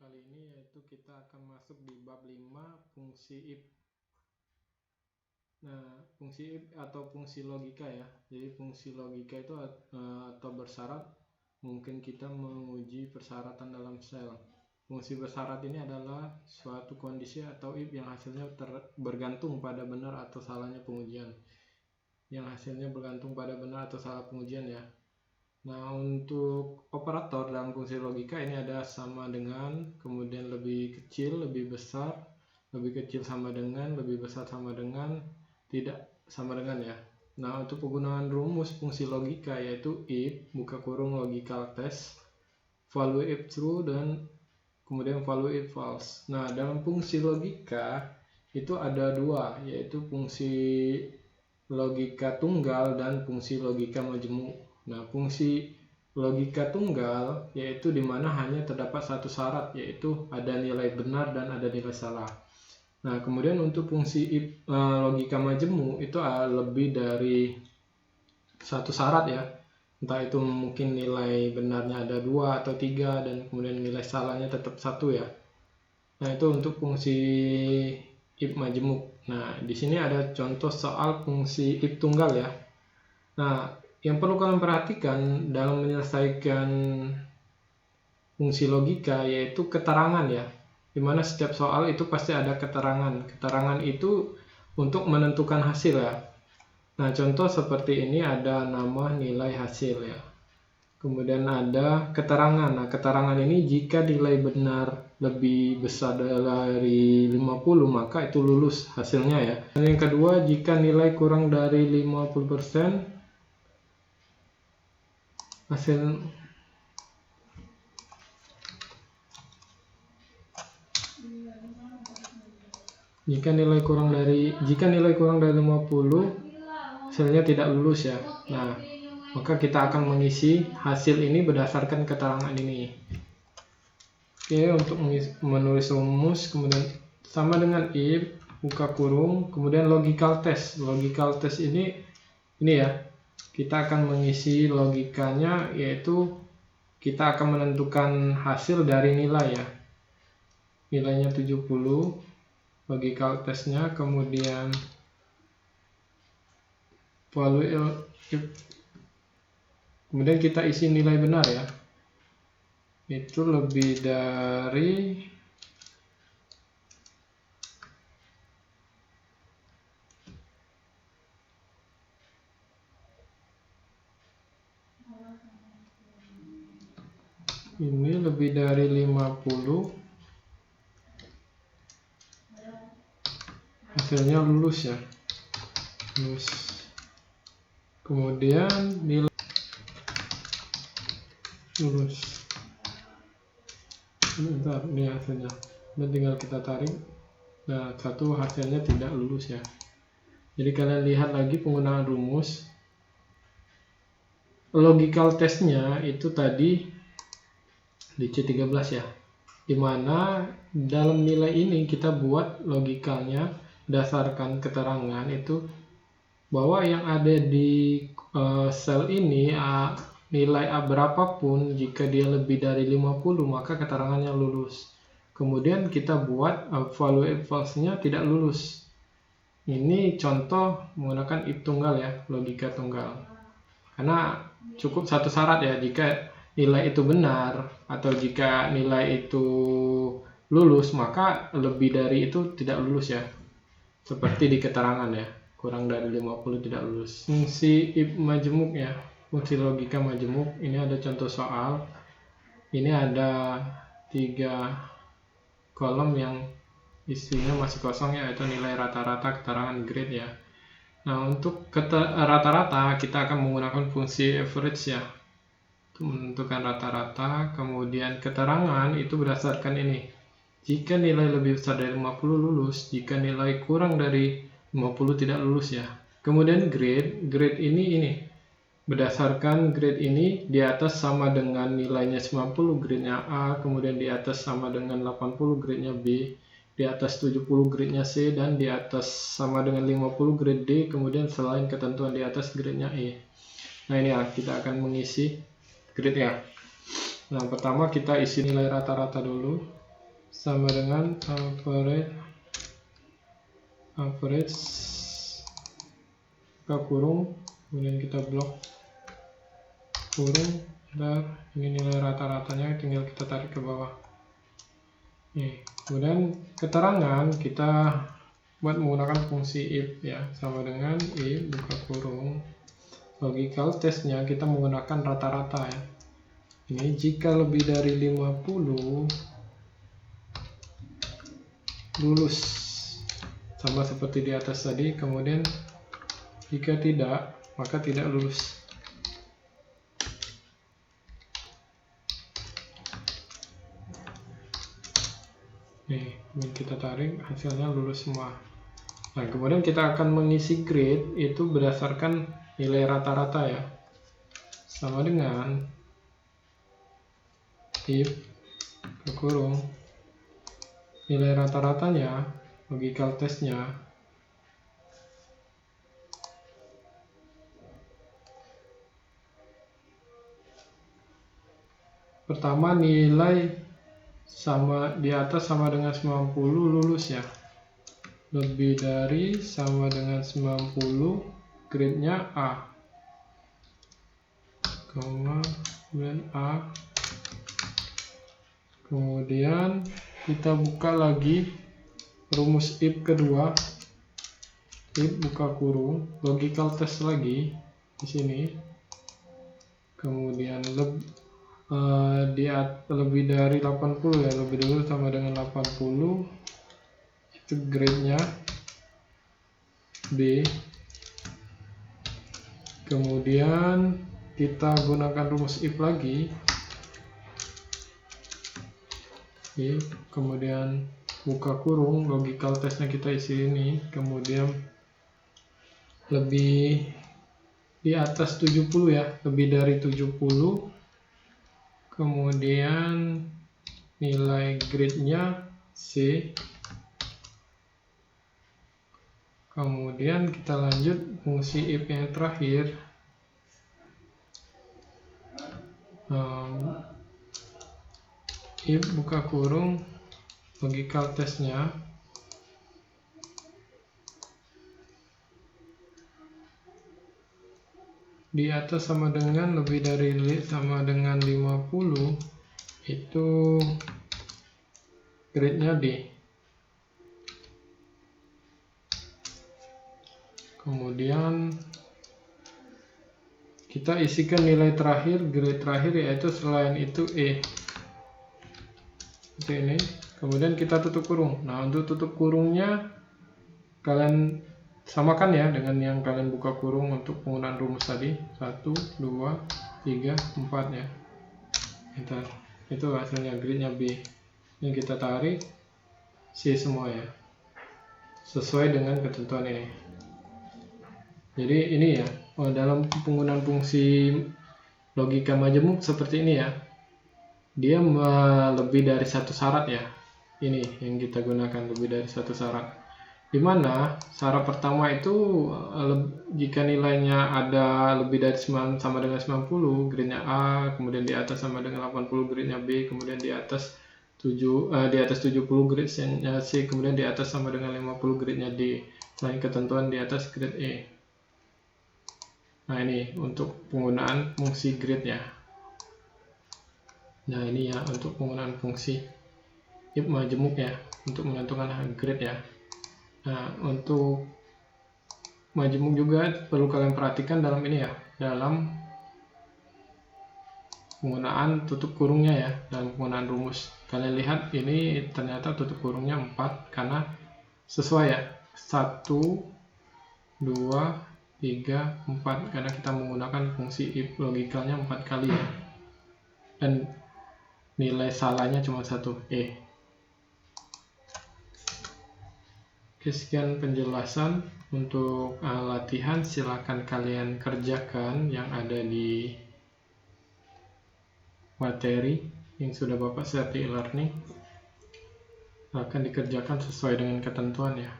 kali ini, yaitu kita akan masuk di bab 5 fungsi if. Nah, fungsi if atau fungsi logika ya. Jadi fungsi logika itu atau bersyarat, mungkin kita menguji persyaratan dalam sel. Fungsi bersyarat ini adalah suatu kondisi atau if yang hasilnya bergantung pada benar atau salahnya pengujian. Yang hasilnya bergantung pada benar atau salah pengujian ya. Nah, untuk operator dalam fungsi logika ini ada sama dengan, kemudian lebih kecil, lebih besar, lebih kecil sama dengan, lebih besar sama dengan, tidak sama dengan ya. Nah, untuk penggunaan rumus fungsi logika yaitu if, buka kurung logical test, value if true, dan kemudian value if false. Nah, dalam fungsi logika itu ada dua, yaitu fungsi logika tunggal dan fungsi logika majemuk. Nah, fungsi logika tunggal yaitu dimana hanya terdapat satu syarat, yaitu ada nilai benar dan ada nilai salah. Nah, kemudian untuk fungsi logika majemuk itu lebih dari satu syarat ya. Entah itu mungkin nilai benarnya ada 2 atau 3 dan kemudian nilai salahnya tetap 1 ya. Nah, itu untuk fungsi if majemuk. Nah, di sini ada contoh soal fungsi if tunggal ya. Nah, yang perlu kalian perhatikan dalam menyelesaikan fungsi logika yaitu keterangan ya. Dimana setiap soal itu pasti ada keterangan. Keterangan itu untuk menentukan hasil ya. Nah, contoh seperti ini ada nama, nilai, hasil ya. Kemudian ada keterangan. Nah, keterangan ini jika nilai benar lebih besar dari 50 maka itu lulus hasilnya ya. Dan yang kedua, jika nilai kurang dari 50% hasil jika nilai kurang dari 50 hasilnya tidak lulus ya. Nah, maka kita akan mengisi hasil ini berdasarkan keterangan ini. Oke, untuk menulis rumus kemudian sama dengan if, buka kurung, kemudian logical test. Logical test ini ya. Kita akan mengisi logikanya, yaitu kita akan menentukan hasil dari nilai ya. Nilainya 70, logical testnya, kemudian value if, kemudian kita isi nilai benar ya. Itu lebih dari ini lebih dari 50 hasilnya lulus ya, lulus. Kemudian nilai lulus. Bentar, ini hasilnya. Dan tinggal kita tarik. Nah, satu hasilnya tidak lulus ya. Jadi kalian lihat lagi penggunaan rumus. Logical testnya itu tadi di C13 ya, dimana dalam nilai ini kita buat logikalnya berdasarkan keterangan itu bahwa yang ada di sel ini nilai berapapun, jika dia lebih dari 50 maka keterangannya lulus. Kemudian kita buat value if false-nya tidak lulus. Ini contoh menggunakan if tunggal ya, logika tunggal. Karena cukup satu syarat ya, jika nilai itu benar atau jika nilai itu lulus maka lebih dari itu tidak lulus ya. Seperti di keterangan ya, kurang dari 50 tidak lulus. Fungsi if majemuk ya, fungsi logika majemuk. Ini ada contoh soal. Ini ada 3 kolom yang isinya masih kosong ya, yaitu nilai rata-rata, keterangan, grade ya. Nah, untuk rata-rata kita akan menggunakan fungsi average ya, untuk menentukan rata-rata. Kemudian keterangan itu berdasarkan ini, jika nilai lebih besar dari 50 lulus, jika nilai kurang dari 50 tidak lulus ya. Kemudian grade ini berdasarkan grade ini di atas sama dengan nilainya 90, grade-nya A, kemudian di atas sama dengan 80, grade-nya B, di atas 70 grade-nya C, dan di atas sama dengan 50 grade D, kemudian selain ketentuan di atas grade-nya E. Nah, ini ya, kita akan mengisi grade ya. Nah, pertama kita isi nilai rata-rata dulu. sama dengan average buka kurung, kemudian kita blok kurung, dan ini nilai rata-ratanya tinggal kita tarik ke bawah. Kemudian keterangan kita buat menggunakan fungsi if ya, sama dengan if buka kurung, logical testnya kita menggunakan rata-rata ya. Ini jika lebih dari 50 lulus, sama seperti di atas tadi. Kemudian jika tidak, maka tidak lulus. Kemudian kita tarik, hasilnya lulus semua. Nah, kemudian kita akan mengisi grade itu berdasarkan nilai rata-rata ya, sama dengan if kurung nilai rata-ratanya, logical testnya pertama nilai sama di atas sama dengan 90 lulus ya, lebih dari sama dengan 90 grade-nya A, kemudian A. Kemudian kita buka lagi rumus if kedua, if buka kurung, logical test lagi di sini. Kemudian lebih dari 80 ya, lebih dulu sama dengan 80, itu grade-nya B. Kemudian kita gunakan rumus if lagi, kemudian buka kurung, logical testnya kita isi ini, kemudian lebih di atas 70 ya, lebih dari 70, kemudian nilai grade-nya C. Kemudian kita lanjut fungsi if yang terakhir, if buka kurung, logical testnya di atas sama dengan lebih dari sama dengan 50, itu grade-nya D. Kemudian kita isikan nilai terakhir, grade terakhir, yaitu selain itu E. Seperti ini. Kemudian kita tutup kurung. Nah, untuk tutup kurungnya kalian samakan ya dengan yang kalian buka kurung untuk penggunaan rumus tadi. 1, 2, 3, 4 ya. Itu hasilnya, grade-nya B. Ini kita tarik C semua ya, sesuai dengan ketentuan ini. Jadi ini ya, dalam penggunaan fungsi logika majemuk seperti ini ya, dia lebih dari satu syarat ya. Ini yang kita gunakan, lebih dari satu syarat. Dimana syarat pertama itu jika nilainya ada lebih dari sama dengan 90, grade-nya A, kemudian di atas sama dengan 80, grade-nya B, kemudian di atas 70 grade-nya C, kemudian di atas sama dengan 50, grade-nya D. Selain ketentuan di atas grade E. Nah, ini untuk penggunaan fungsi grade ya. Nah, ini ya untuk penggunaan fungsi if majemuk ya, untuk menentukan grade ya. Nah, untuk majemuk juga perlu kalian perhatikan dalam ini ya, dalam penggunaan tutup kurungnya ya, dalam penggunaan rumus. Kalian lihat ini ternyata tutup kurungnya 4 karena sesuai ya, 1, 2, 3, 4, karena kita menggunakan fungsi if logikalnya 4 kali ya, dan nilai salahnya cuma 1, E. Oke, sekian penjelasan untuk latihan. Silakan kalian kerjakan yang ada di materi yang sudah Bapak share di e-learning. Akan dikerjakan sesuai dengan ketentuan ya.